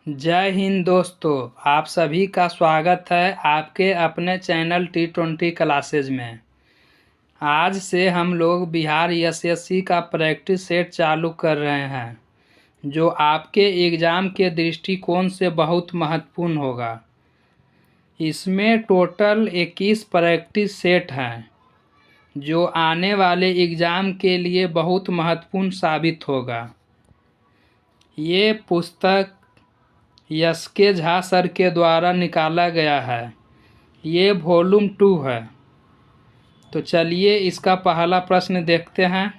जय हिंद दोस्तों, आप सभी का स्वागत है आपके अपने चैनल T20 क्लासेज में। आज से हम लोग बिहार एसएससी का प्रैक्टिस सेट चालू कर रहे हैं, जो आपके एग्ज़ाम के दृष्टिकोण से बहुत महत्वपूर्ण होगा। इसमें टोटल 21 प्रैक्टिस सेट हैं, जो आने वाले एग्ज़ाम के लिए बहुत महत्वपूर्ण साबित होगा। ये पुस्तक एस.के. झा सर के द्वारा निकाला गया है। ये वॉल्यूम 2 है। तो चलिए इसका पहला प्रश्न देखते हैं।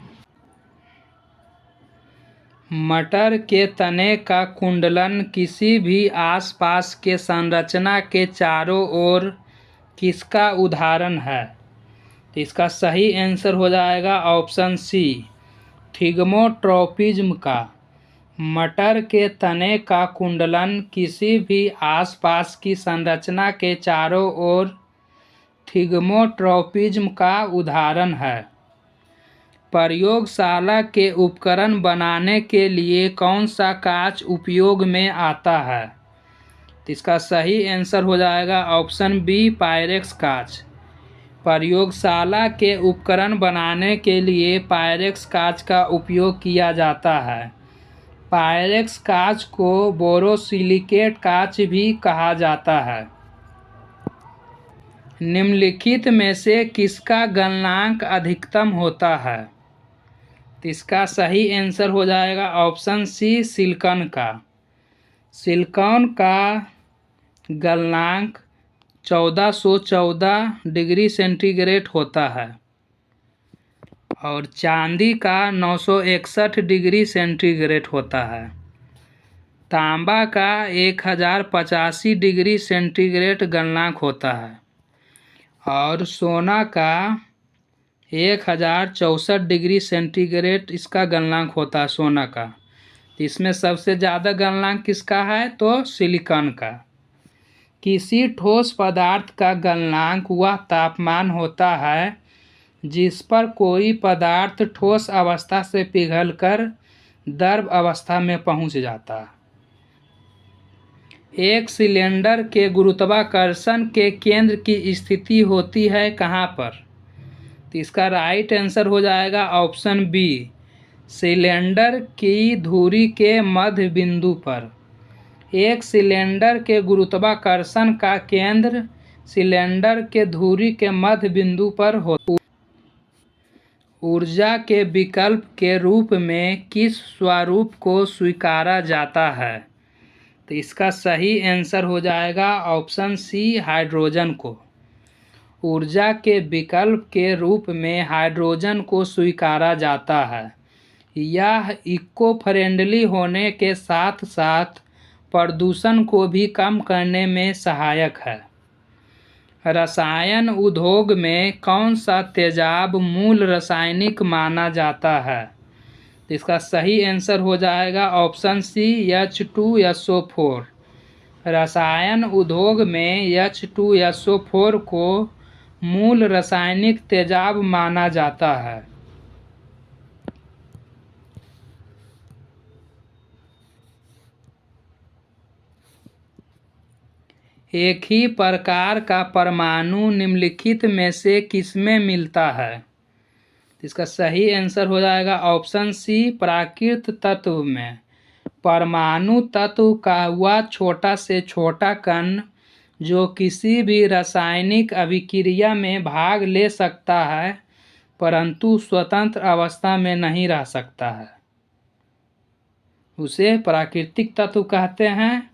मटर के तने का कुंडलन किसी भी आसपास के संरचना के चारों ओर किसका उदाहरण है? तो इसका सही आंसर हो जाएगा ऑप्शन सी, थिगमोट्रोपिज्म का। मटर के तने का कुंडलन किसी भी आसपास की संरचना के चारों ओर थिगमोट्रोपिज्म का उदाहरण है। प्रयोगशाला के उपकरण बनाने के लिए कौन सा कांच उपयोग में आता है? तो इसका सही आंसर हो जाएगा ऑप्शन बी, पायरेक्स कांच। प्रयोगशाला के उपकरण बनाने के लिए पायरेक्स कांच का उपयोग किया जाता है। पायरेक्स कांच को बोरोसिलिकेट कांच भी कहा जाता है। निम्नलिखित में से किसका गलनांक अधिकतम होता है? तो इसका सही आंसर हो जाएगा ऑप्शन सी, सिलिकॉन का। सिलिकॉन का गलनांक 1414 डिग्री सेंटीग्रेड होता है और चांदी का 961 डिग्री सेंटीग्रेड होता है। तांबा का 1085 डिग्री सेंटीग्रेड गलनांक होता है और सोना का 1064 डिग्री सेंटीग्रेड इसका गलनांक होता है सोना का। इसमें सबसे ज़्यादा गलनांक किसका है? तो सिलिकॉन का। किसी ठोस पदार्थ का गलनांक वह तापमान होता है जिस पर कोई पदार्थ ठोस अवस्था से पिघलकर द्रव अवस्था में पहुंच जाता है। एक सिलेंडर के गुरुत्वाकर्षण के केंद्र की स्थिति होती है कहाँ पर? तो इसका राइट आंसर हो जाएगा ऑप्शन बी, सिलेंडर की धुरी के मध्य बिंदु पर। एक सिलेंडर के गुरुत्वाकर्षण का केंद्र सिलेंडर के धुरी के मध्य बिंदु पर होता है। ऊर्जा के विकल्प के रूप में किस स्वरूप को स्वीकारा जाता है? तो इसका सही आंसर हो जाएगा ऑप्शन सी, हाइड्रोजन को। ऊर्जा के विकल्प के रूप में हाइड्रोजन को स्वीकारा जाता है। यह इको फ्रेंडली होने के साथ साथ प्रदूषण को भी कम करने में सहायक है। रसायन उद्योग में कौन सा तेजाब मूल रासायनिक माना जाता है? तो इसका सही आंसर हो जाएगा ऑप्शन सी, H2SO4। रसायन उद्योग में H2SO4 को मूल रासायनिक तेजाब माना जाता है। एक ही प्रकार का परमाणु निम्नलिखित में से किसमें मिलता है? इसका सही आंसर हो जाएगा ऑप्शन सी, प्राकृत तत्व में। परमाणु तत्व का वह छोटा से छोटा कण जो किसी भी रासायनिक अभिक्रिया में भाग ले सकता है परंतु स्वतंत्र अवस्था में नहीं रह सकता है, उसे प्राकृतिक तत्व कहते हैं।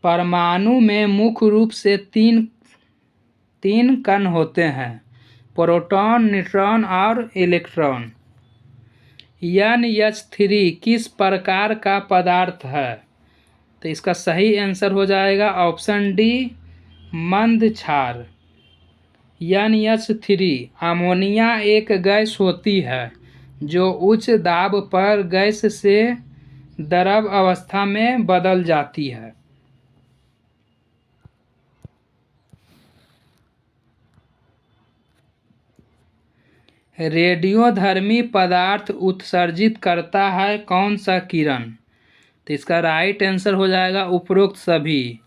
परमाणु में मुख्य रूप से तीन कण होते हैं, प्रोटॉन, न्यूट्रॉन और इलेक्ट्रॉन। NH3 किस प्रकार का पदार्थ है? तो इसका सही आंसर हो जाएगा ऑप्शन डी, मंद क्षार। NH3 अमोनिया एक गैस होती है जो उच्च दाब पर गैस से द्रव अवस्था में बदल जाती है। रेडियोधर्मी पदार्थ उत्सर्जित करता है कौन सा किरण? तो इसका राइट आंसर हो जाएगा उपरोक्त सभी।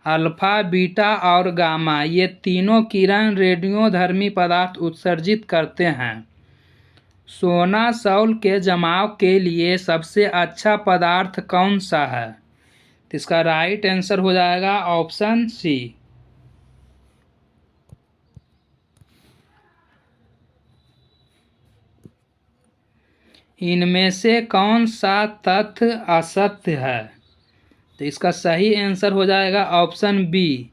अल्फा, बीटा और गामा ये तीनों किरण रेडियोधर्मी पदार्थ उत्सर्जित करते हैं। सोना सौल के जमाव के लिए सबसे अच्छा पदार्थ कौन सा है? तो इसका राइट आंसर हो जाएगा ऑप्शन सी। इनमें से कौन सा तथ्य असत्य है? तो इसका सही आंसर हो जाएगा ऑप्शन बी।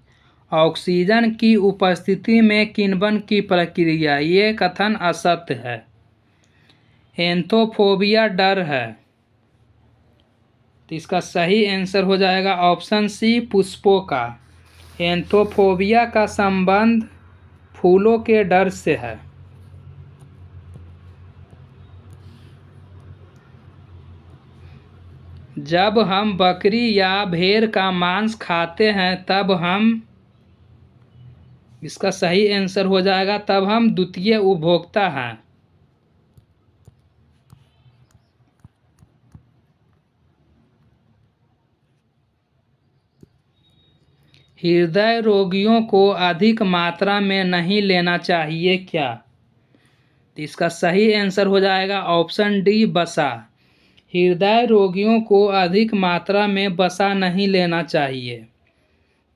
ऑक्सीजन की उपस्थिति में किण्वन की प्रक्रिया, ये कथन असत्य है। एंथोफोबिया डर है, तो इसका सही आंसर हो जाएगा ऑप्शन सी पुष्पों का। एंथोफोबिया का संबंध फूलों के डर से है। जब हम बकरी या भेड़ का मांस खाते हैं तब हम, इसका सही आंसर हो जाएगा तब हम द्वितीय उपभोक्ता हैं। हृदय रोगियों को अधिक मात्रा में नहीं लेना चाहिए क्या? तो इसका सही आंसर हो जाएगा ऑप्शन डी वसा। हृदय रोगियों को अधिक मात्रा में वसा नहीं लेना चाहिए,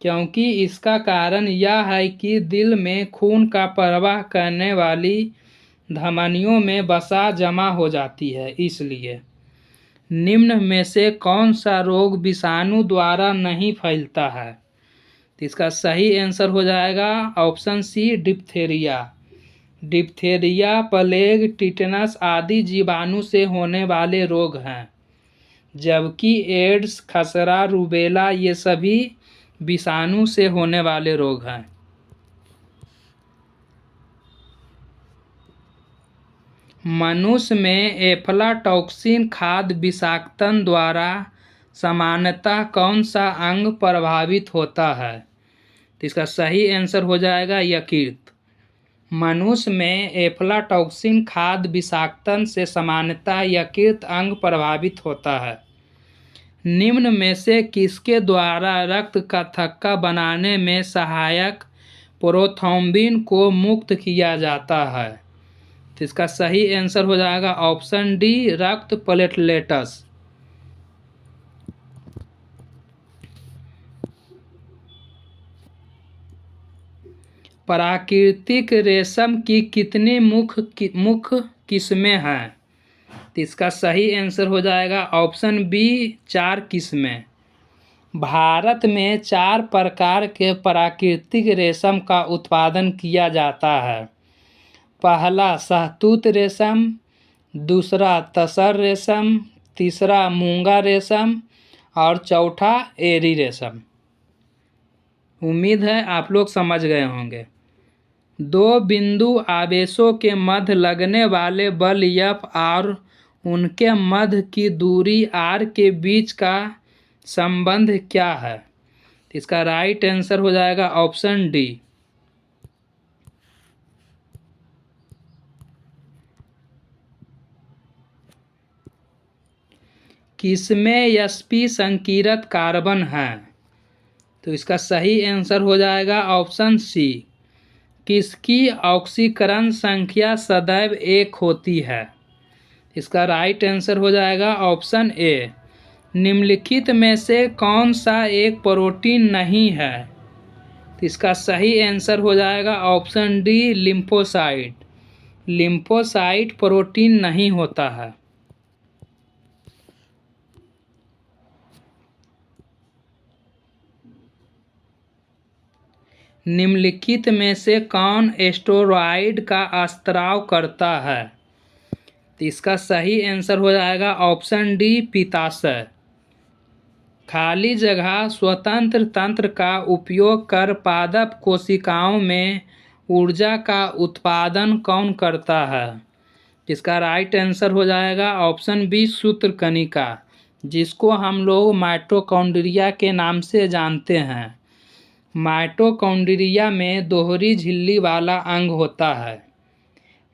क्योंकि इसका कारण यह है कि दिल में खून का प्रवाह करने वाली धमनियों में वसा जमा हो जाती है, इसलिए। निम्न में से कौन सा रोग विषाणु द्वारा नहीं फैलता है? तो इसका सही आंसर हो जाएगा option C diphtheria. Diphtheria, plague, tetanus आदि जीवाणु से होने वाले रोग हैं, जबकि एड्स, खसरा, रूबेला ये सभी विषाणु से होने वाले रोग हैं। मनुष्य में एफ्लाटॉक्सिन खाद्य विषाक्तन द्वारा सामान्यतः कौन सा अंग प्रभावित होता है? तो इसका सही आंसर हो जाएगा यकृत। मनुष्य में एफ्लाटॉक्सिन खाद्य विषाक्तन से सामान्यतः यकृत अंग प्रभावित होता है। निम्न में से किसके द्वारा रक्त का थक्का बनाने में सहायक प्रोथ्रोम्बिन को मुक्त किया जाता है? तो इसका सही आंसर हो जाएगा ऑप्शन डी रक्त प्लेटलेट्स। प्राकृतिक रेशम की कितनी मुख्य किस्में हैं? तो इसका सही आंसर हो जाएगा ऑप्शन बी 4 किस्में। भारत में 4 प्रकार के प्राकृतिक रेशम का उत्पादन किया जाता है। पहला शहतूत रेशम, दूसरा तसर रेशम, तीसरा मूंगा रेशम और चौथा एरी रेशम। उम्मीद है आप लोग समझ गए होंगे। 2 बिंदु आवेशों के मध्य लगने वाले बल F और उनके मध्य की दूरी r के बीच का संबंध क्या है? इसका राइट आंसर हो जाएगा ऑप्शन डी। किसमें sp संकीरक कार्बन है? तो इसका सही आंसर हो जाएगा ऑप्शन सी। किसकी ऑक्सीकरण संख्या सदैव 1 होती है? इसका राइट आंसर हो जाएगा ऑप्शन ए। निम्नलिखित में से कौन सा एक प्रोटीन नहीं है? तो इसका सही आंसर हो जाएगा option D lymphocyte. Lymphocyte protein नहीं होता है। निम्नलिखित में से कौन एस्टेरॉयड का स्त्राव करता है? तो इसका सही आंसर हो जाएगा ऑप्शन डी पित्ताशय। खाली जगह स्वतंत्र तंत्र का उपयोग कर पादप कोशिकाओं में ऊर्जा का उत्पादन कौन करता है? इसका राइट आंसर हो जाएगा ऑप्शन बी सूत्रकणिका, जिसको हम लोग माइटोकॉन्ड्रिया के नाम से जानते हैं। माइटोकॉन्ड्रिया में दोहरी झिल्ली वाला अंग होता है।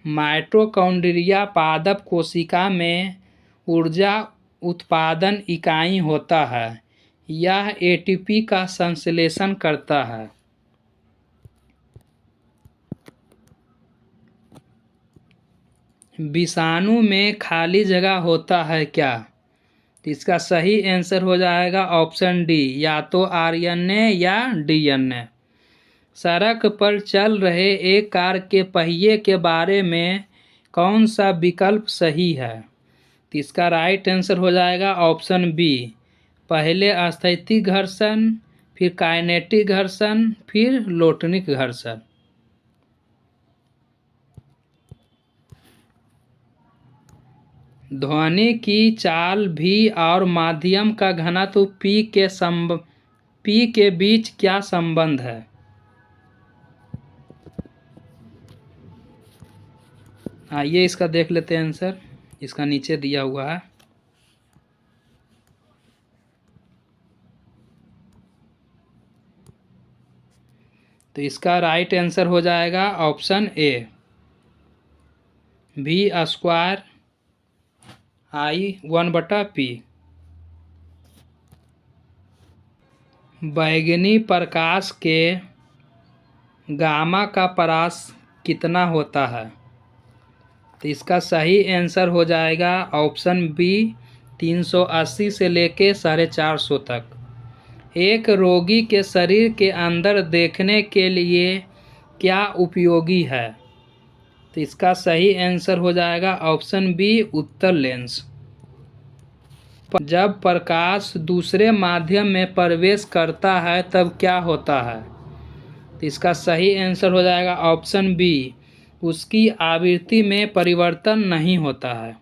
माइटोकॉन्ड्रिया पादप कोशिका में ऊर्जा उत्पादन इकाई होता है। यह एटीपी का संश्लेषण करता है। विषाणु में खाली जगह होता है क्या? तो इसका सही आंसर हो जाएगा ऑप्शन डी, या तो आरएनए या डीएनए। सड़क पर चल रहे एक कार के पहिए के बारे में कौन सा विकल्प सही है? तो इसका राइट आंसर हो जाएगा ऑप्शन बी, पहले स्थैतिक घर्षण, फिर काइनेटिक घर्षण, फिर लोटनिक घर्षण। ध्वनि की चाल भी और माध्यम का घनत्व पी के बीच क्या संबंध है? आइए इसका देख लेते हैं आंसर। इसका नीचे दिया हुआ है। तो इसका राइट आंसर हो जाएगा ऑप्शन ए, V² I/1/P। बैंगनी प्रकाश के गामा का परास कितना होता है? तो इसका सही आंसर हो जाएगा ऑप्शन बी, 380 से लेके 450 तक। एक रोगी के शरीर के अंदर देखने के लिए क्या उपयोगी है? तो इसका सही आंसर हो जाएगा ऑप्शन बी, उत्तल लेंस। जब प्रकाश दूसरे माध्यम में प्रवेश करता है तब क्या होता है? तो इसका सही आंसर हो जाएगा ऑप्शन बी, उसकी आवृत्ति में परिवर्तन नहीं होता है।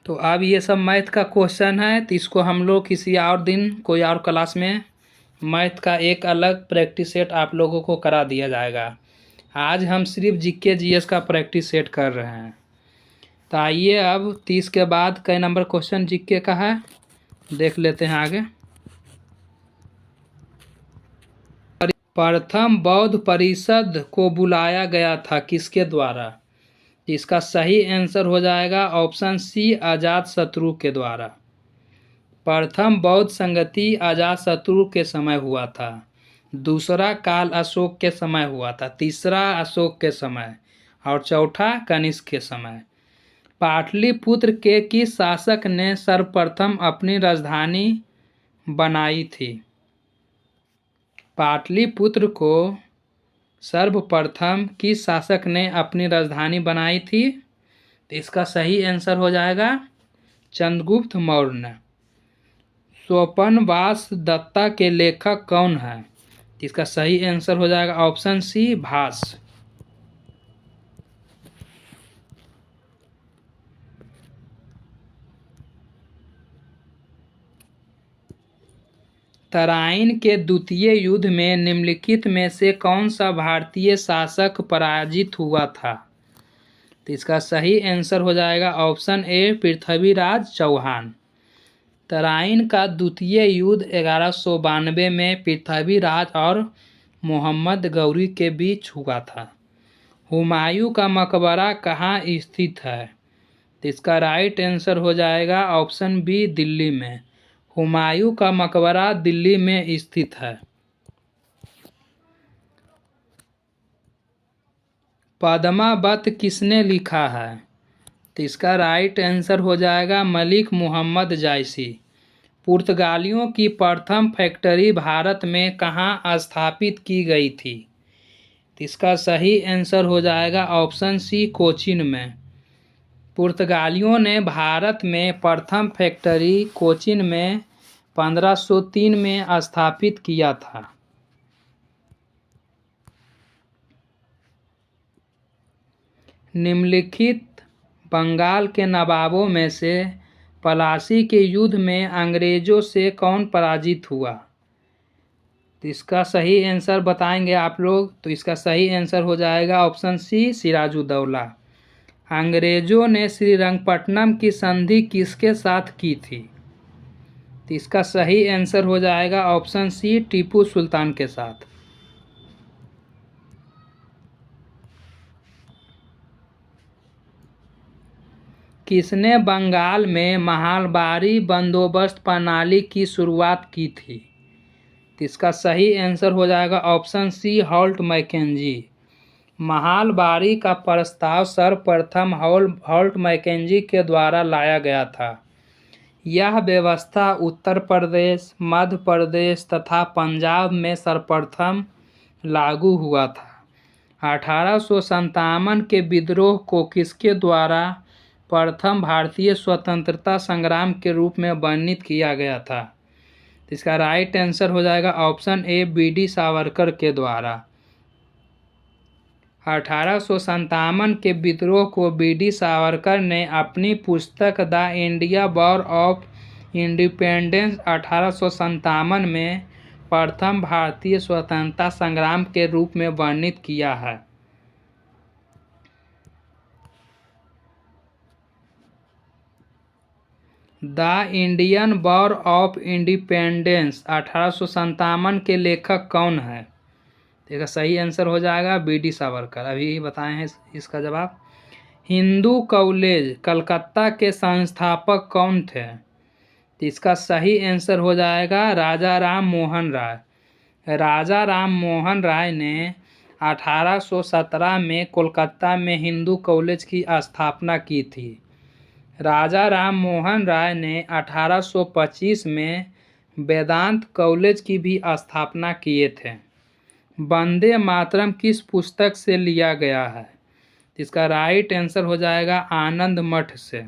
तो अब ये सब मैथ का क्वेश्चन है, तो इसको हम लोग किसी और दिन कोई और क्लास में मैथ का एक अलग प्रैक्टिस सेट आप लोगों को करा दिया जाएगा। आज हम सिर्फ जीके जीएस का प्रैक्टिस सेट कर रहे हैं। तो आइए अब 30 के बाद कई नंबर क्वेश्चन जीके का है, देख लेते हैं आगे। प्रथम बौद्ध परिषद को बुलाया गया था किसके द्वारा? इसका सही आंसर हो जाएगा ऑप्शन सी, अजातशत्रु के द्वारा। प्रथम बौद्ध संगति अजातशत्रु के समय हुआ था, दूसरा काल अशोक के समय हुआ था, तीसरा अशोक के समय, और चौथा कनिष्क के समय। पाटलिपुत्र के किस शासक ने सर्वप्रथम अपनी राजधानी बनाई थी? पाटलिपुत्र को सर्वप्रथम किस शासक ने अपनी राजधानी बनाई थी? तो इसका सही आंसर हो जाएगा चंद्रगुप्त मौर्य। स्वपनवास दत्ता के लेखक कौन है? इसका सही आंसर हो जाएगा ऑप्शन सी, भास। तराइन के द्वितीय युद्ध में निम्नलिखित में से कौन सा भारतीय शासक पराजित हुआ था? तो इसका सही आंसर हो जाएगा ऑप्शन ए, पृथ्वीराज चौहान। तराइन का द्वितीय युद्ध 1192 में पृथ्वीराज और मोहम्मद गौरी के बीच हुआ था। हुमायूं का मकबरा कहाँ स्थित है? तो इसका राइट आंसर हो जाएगा ऑप्शन बी, दिल्ली में। हुमायूं का मकबरा दिल्ली में स्थित है। पद्मावत किसने लिखा है? तो इसका राइट आंसर हो जाएगा मलिक मुहम्मद जायसी। पुर्तगालियों की प्रथम फैक्ट्री भारत में कहाँ स्थापित की गई थी? तो इसका सही आंसर हो जाएगा ऑप्शन सी, कोचीन में। पुर्तगालियों ने भारत में प्रथम फैक्ट्री कोचीन में 1503 में स्थापित किया था। निम्नलिखित बंगाल के नवाबों में से पलासी के युद्ध में अंग्रेजों से कौन पराजित हुआ? तो इसका सही आंसर बताएंगे आप लोग। तो इसका सही आंसर हो जाएगा ऑप्शन सी, सिराजुद्दौला। अंग्रेजों ने श्रीरंगपट्टनम की संधि किसके साथ की थी? तो इसका सही आंसर हो जाएगा ऑप्शन सी, टीपू सुल्तान के साथ। किसने बंगाल में महलबारी बंदोबस्त प्रणाली की शुरुआत की थी? तो इसका सही आंसर हो जाएगा ऑप्शन सी, हॉल्ट मैकेंजी। महलबारी का प्रस्ताव सर्वप्रथम हॉल्ट मैकेंजी के द्वारा लाया गया था। यह व्यवस्था उत्तर प्रदेश, मध्य प्रदेश तथा पंजाब में सर्वप्रथम लागू हुआ था। 1857 के विद्रोह को किसके द्वारा प्रथम भारतीय स्वतंत्रता संग्राम के रूप में वर्णित किया गया था? इसका राइट आंसर हो जाएगा ऑप्शन ए, बी.डी. सावरकर के द्वारा। 1857 के विद्रोह को बी.डी. सावरकर ने अपनी पुस्तक the India war of independence 1857 में प्रथम भारतीय स्वतंत्रता संग्राम के रूप में वर्णित किया है। The Indian war of independence 1857 के लेखक कौन है? इसका सही आंसर हो जाएगा बी.डी. सावरकर। अभी बताए हैं इसका जवाब। हिंदू कॉलेज कलकत्ता के संस्थापक कौन थे? इसका सही आंसर हो जाएगा राजा राम मोहन राय। राजा राम मोहन राय ने 1817 में कोलकाता में हिंदू कॉलेज की स्थापना की थी। राजा राम मोहन राय ने 1825 में वेदांत कॉलेज की भी स्थापना किए थे। वंदे मातरम किस पुस्तक से लिया गया है? इसका राइट आंसर हो जाएगा आनंद मठ से।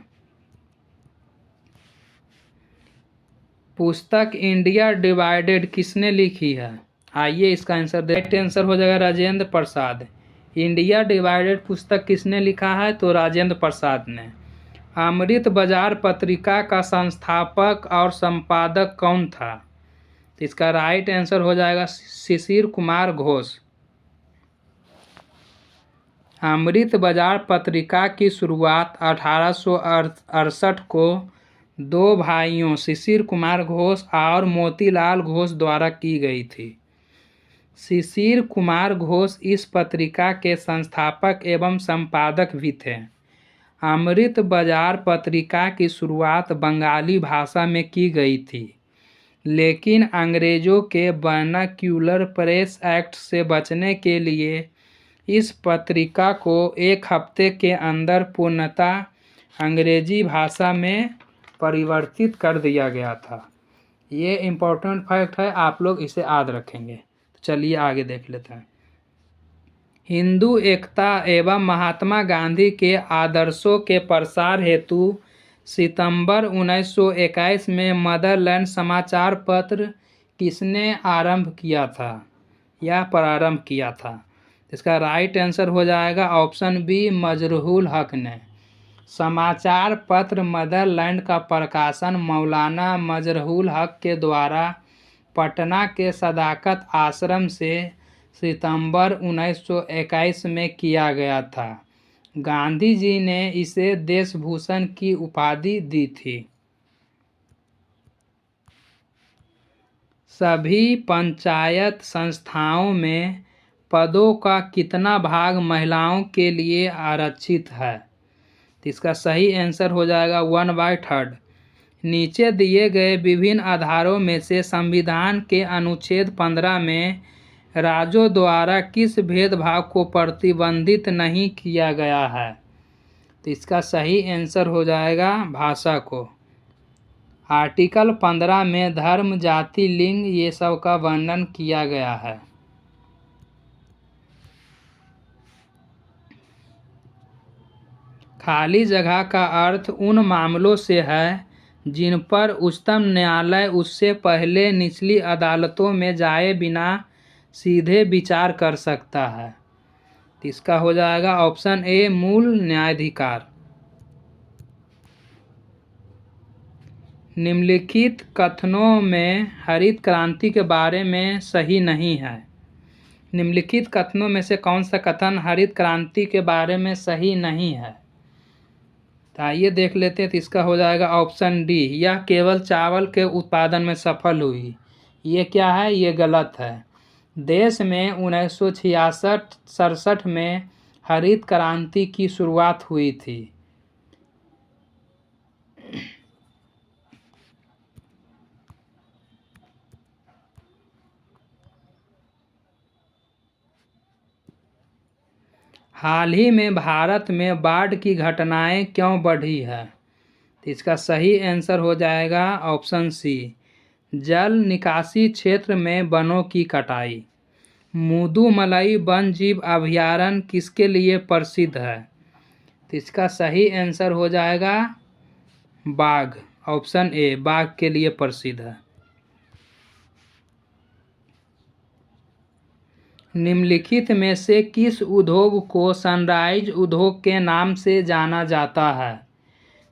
पुस्तक इंडिया डिवाइडेड किसने लिखी है? आइए इसका आंसर दे। राइट आंसर हो जाएगा राजेंद्र प्रसाद। इंडिया डिवाइडेड पुस्तक किसने लिखा है? तो राजेंद्र प्रसाद ने। अमृत बाजार पत्रिका का संस्थापक और संपादक कौन था? तो इसका राइट आंसर हो जाएगा शिशिर कुमार घोष। अमृत बाजार पत्रिका की शुरुआत 1868 को दो भाइयों शिशिर कुमार घोष और मोतीलाल घोष द्वारा की गई थी। शिशिर कुमार घोष इस पत्रिका के संस्थापक एवं संपादक भी थे। अमृत बाजार पत्रिका की शुरुआत बंगाली भाषा में की गई थी, लेकिन अंग्रेजों के वर्नाक्यूलर प्रेस एक्ट से बचने के लिए इस पत्रिका को एक हफ्ते के अंदर पूर्णतः अंग्रेजी भाषा में परिवर्तित कर दिया गया था। ये इम्पोर्टेंट फैक्ट है, आप लोग इसे याद रखेंगे। तो चलिए आगे देख लेते हैं। हिंदू एकता एवं महात्मा गांधी के आदर्शों के प्रसार हेतु सितंबर 1921 में मदरलैंड समाचार पत्र किसने आरंभ किया था या प्रारंभ किया था? इसका राइट आंसर हो जाएगा ऑप्शन बी, मजरूहुल हक ने। समाचार पत्र मदरलैंड का प्रकाशन मौलाना मजरूहुल हक के द्वारा पटना के सदाकत आश्रम से सितंबर 1921 में किया गया था। गांधी जी ने इसे देशभूषण की उपाधि दी थी। सभी पंचायत संस्थाओं में पदों का कितना भाग महिलाओं के लिए आरक्षित है? इसका सही आंसर हो जाएगा 1/3। नीचे दिए गए विभिन्न आधारों में से संविधान के अनुच्छेद 15 में राज्यों द्वारा किस भेदभाव को प्रतिबंधित नहीं किया गया है? तो इसका सही आंसर हो जाएगा भाषा को। आर्टिकल 15 में धर्म, जाति, लिंग ये सब का वर्णन किया गया है। खाली जगह का अर्थ उन मामलों से है जिन पर उच्चतम न्यायालय उससे पहले निचली अदालतों में जाए बिना सीधे विचार कर सकता है। इसका हो जाएगा ऑप्शन ए, मूल न्यायाधिकार। निम्नलिखित कथनों में हरित क्रांति के बारे में सही नहीं है। निम्नलिखित कथनों में से कौन सा कथन हरित क्रांति के बारे में सही नहीं है? तो आइए देख लेते हैं। तो इसका हो जाएगा ऑप्शन डी, यह केवल चावल के उत्पादन में सफल हुई। ये क्या है? ये गलत है। देश में 1966-67 में हरित क्रांति की शुरुआत हुई थी। हाल ही में भारत में बाढ़ की घटनाएं क्यों बढ़ी है? तो इसका सही आंसर हो जाएगा ऑप्शन सी, जल निकासी क्षेत्र में वनों की कटाई। मुदुमलई वन जीव अभयारण्य किसके लिए प्रसिद्ध है? तो इसका सही आंसर हो जाएगा बाघ, ऑप्शन ए, बाघ के लिए प्रसिद्ध है। निम्नलिखित में से किस उद्योग को सनराइज उद्योग के नाम से जाना जाता है?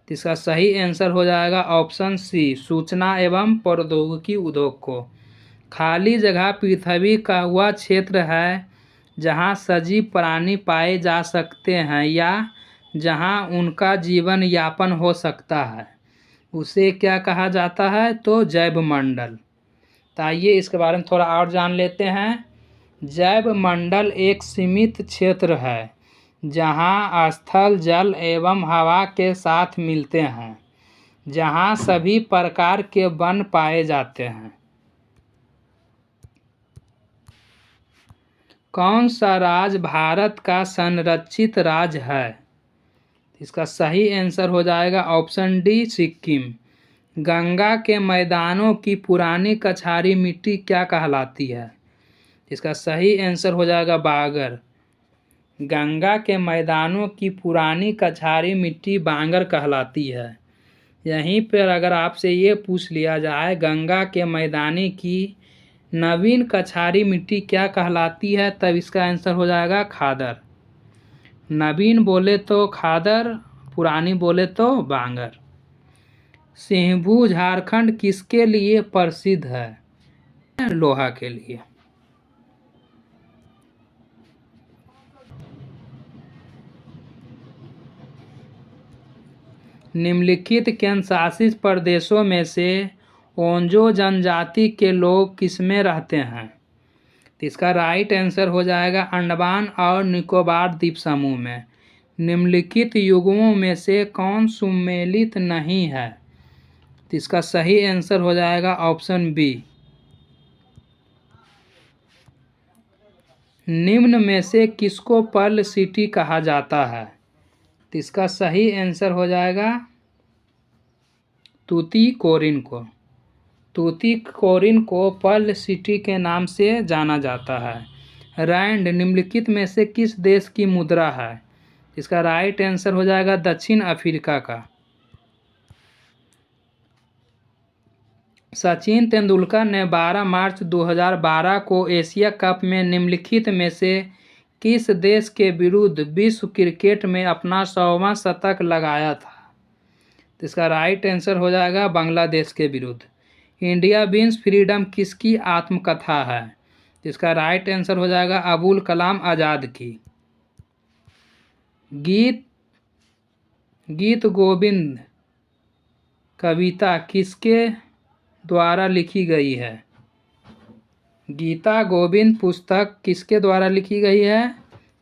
तो इसका सही आंसर हो जाएगा ऑप्शन सी, सूचना एवं प्रौद्योगिकी उद्योग को। खाली जगह पृथ्वी का वह क्षेत्र है जहां सजीव प्राणी पाए जा सकते हैं या जहां उनका जीवन यापन हो सकता है, उसे क्या कहा जाता है? तो जैव मंडल। तो आइए इसके बारे में थोड़ा और जान लेते हैं। जैव मंडल एक सीमित क्षेत्र है जहां स्थल, जल एवं हवा के साथ मिलते हैं, जहां सभी प्रकार के वन पाए जाते हैं। कौन सा राज्य भारत का संरक्षित राज्य है? इसका सही आंसर हो जाएगा ऑप्शन डी, सिक्किम। गंगा के मैदानों की पुरानी कछारी मिट्टी क्या कहलाती है? इसका सही आंसर हो जाएगा बांगर। गंगा के मैदानों की पुरानी कछारी मिट्टी बांगर कहलाती है। यहीं पर अगर आपसे ये पूछ लिया जाए गंगा के मैदानी की नवीन कछारी मिट्टी क्या कहलाती है, तब इसका आंसर हो जाएगा खादर। नवीन बोले तो खादर, पुरानी बोले तो बांगर। सिंहभू झारखंड किसके लिए प्रसिद्ध है? लोहा के लिए। निम्नलिखित केंद्रशासित प्रदेशों में से ओंजो जनजाति के लोग किसमें रहते हैं? तो इसका राइट आंसर हो जाएगा अंडमान और निकोबार द्वीप समूह में। निम्नलिखित युगों में से कौन सुमेलित नहीं है? तो इसका सही आंसर हो जाएगा ऑप्शन बी। निम्न में से किसको पर्ल सिटी कहा जाता है? तो इसका सही आंसर हो जाएगा तूतीकोरिन को। तूतीकोरिन को पर्ल सिटी के नाम से जाना जाता है। रैंड निम्नलिखित में से किस देश की मुद्रा है? इसका राइट आंसर हो जाएगा दक्षिण अफ्रीका का। सचिन तेंदुलकर ने 12 मार्च 2012 को एशिया कप में निम्नलिखित में से किस देश के विरुद्ध विश्व क्रिकेट में अपना 100वां शतक लगाया था? तो इसका राइट आंसर हो जाएगा बांग्लादेश के विरुद्ध। इंडिया विंस फ्रीडम किसकी आत्मकथा है? तो इसका राइट आंसर हो जाएगा अबुल कलाम आज़ाद की। गीत गोविंद कविता किसके द्वारा लिखी गई है? गीता गोविंद पुस्तक किसके द्वारा लिखी गई है?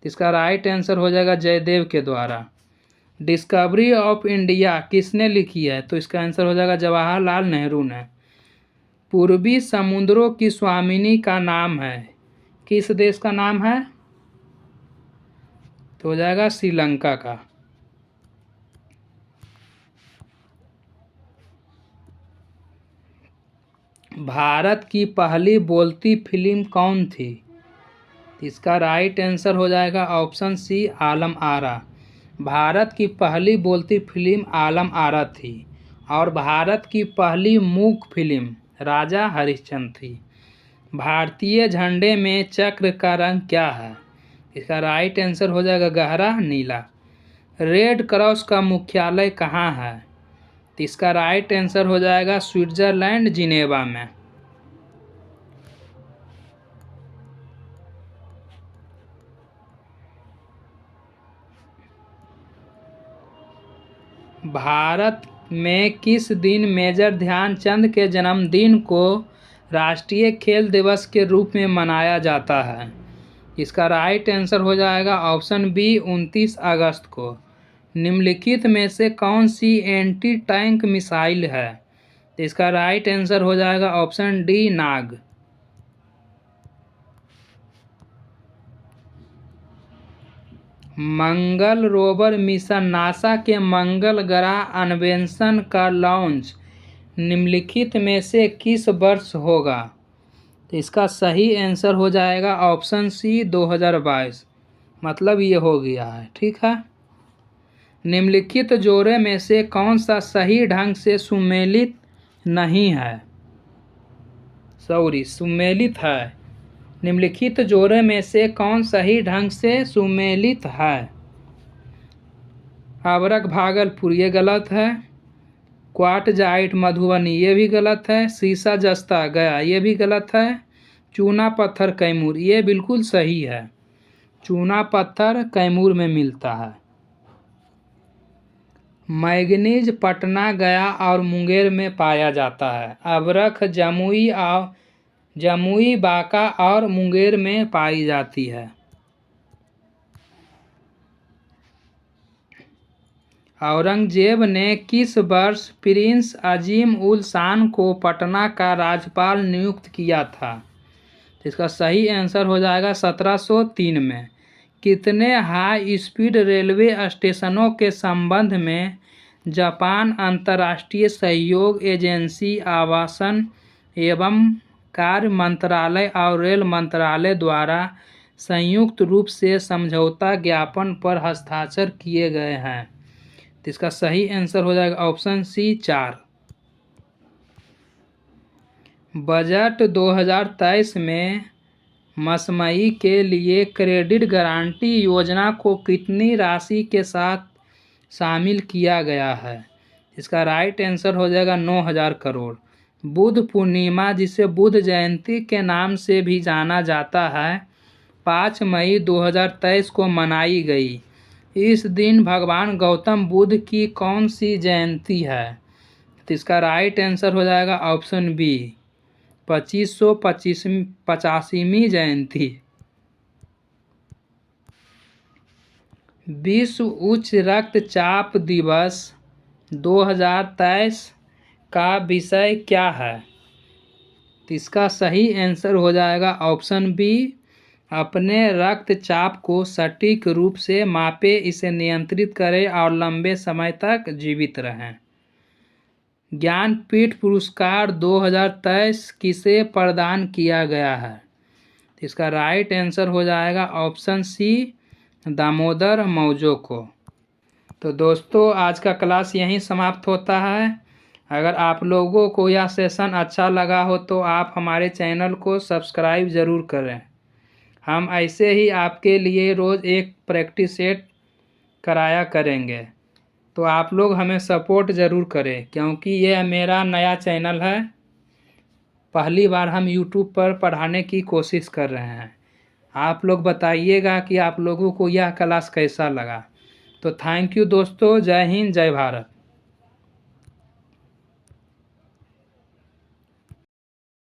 इसका राइट आंसर हो जाएगा जयदेव के द्वारा। डिस्कवरी ऑफ इंडिया किसने लिखी है? तो इसका आंसर हो जाएगा जवाहरलाल नेहरू ने। पूर्वी समुद्रों की स्वामिनी का नाम है, किस देश का नाम है? तो हो जाएगा श्रीलंका का। भारत की पहली बोलती फिल्म कौन थी? इसका राइट आंसर हो जाएगा ऑप्शन सी, आलम आरा। भारत की पहली बोलती फिल्म आलम आरा थी और भारत की पहली मूक फिल्म राजा हरिश्चंद्र थी। भारतीय झंडे में चक्र का रंग क्या है? इसका राइट आंसर हो जाएगा गहरा नीला। रेड क्रॉस का मुख्यालय कहाँ है? तो इसका राइट आंसर हो जाएगा स्विट्जरलैंड जिनेवा में। भारत में किस दिन मेजर ध्यानचंद के जन्मदिन को राष्ट्रीय खेल दिवस के रूप में मनाया जाता है? इसका राइट आंसर हो जाएगा ऑप्शन बी, 29 अगस्त को। निम्नलिखित में से कौन सी एंटी टैंक मिसाइल है? इसका राइट आंसर हो जाएगा ऑप्शन डी, नाग। मंगल रोवर मिशन नासा के मंगल ग्रह अन्वेषण का लॉन्च निम्नलिखित में से किस वर्ष होगा? तो इसका सही आंसर हो जाएगा ऑप्शन सी 2022। मतलब ये हो गया है, ठीक है। निम्नलिखित जोड़े में से कौन सा सही ढंग से सुमेलित नहीं है? सुमेलित है। निम्नलिखित जोड़े में से कौन सही ढंग से सुमेलित है? अबरख भागलपुर ये गलत है। क्वार्टजाइट मधुबनी ये भी गलत है। सीसा जस्ता गया ये भी गलत है। चूना पत्थर कैमूर ये बिल्कुल सही है। चूना पत्थर कैमूर में मिलता है। मैंगनीज पटना, गया और मुंगेर में पाया जाता है। अबरख जमुई, बांका और मुंगेर में पाई जाती है। औरंगजेब ने किस वर्ष प्रिंस अजीम उल शान को पटना का राज्यपाल नियुक्त किया था? इसका सही आंसर हो जाएगा 1703 में। कितने हाई स्पीड रेलवे स्टेशनों के संबंध में जापान अंतर्राष्ट्रीय सहयोग एजेंसी आवासन एवं कार्य मंत्रालय और रेल मंत्रालय द्वारा संयुक्त रूप से समझौता ज्ञापन पर हस्ताक्षर किए गए हैं? तो इसका सही आंसर हो जाएगा ऑप्शन सी 4। बजट 2023 में मसमई के लिए क्रेडिट गारंटी योजना को कितनी राशि के साथ शामिल किया गया है? इसका राइट आंसर हो जाएगा 9000 करोड़। बुद्ध पूर्णिमा, जिसे बुद्ध जयंती के नाम से भी जाना जाता है, 5 मई 2023 को मनाई गई। इस दिन भगवान गौतम बुद्ध की कौन सी जयंती है? तो इसका राइट आंसर हो जाएगा ऑप्शन बी 2585वीं जयंती। विश्व उच्च रक्तचाप दिवस 2023 का विषय क्या है? तो इसका सही आंसर हो जाएगा ऑप्शन बी अपने रक्तचाप को सटीक रूप से मापे, इसे नियंत्रित करें और लंबे समय तक जीवित रहें। ज्ञानपीठ पुरस्कार 2023 किसे प्रदान किया गया है? इसका राइट आंसर हो जाएगा ऑप्शन सी दामोदर मौजो को। तो दोस्तों आज का क्लास यहीं समाप्त होता है। अगर आप लोगों को यह सेशन अच्छा लगा हो तो आप हमारे चैनल को सब्सक्राइब ज़रूर करें। हम ऐसे ही आपके लिए रोज़ एक प्रैक्टिस सेट कराया करेंगे, तो आप लोग हमें सपोर्ट ज़रूर करें, क्योंकि यह मेरा नया चैनल है। पहली बार हम YouTube पर पढ़ाने की कोशिश कर रहे हैं। आप लोग बताइएगा कि आप लोगों को यह क्लास कैसा लगा। तो थैंक यू दोस्तों। जय हिंद, जय भारत।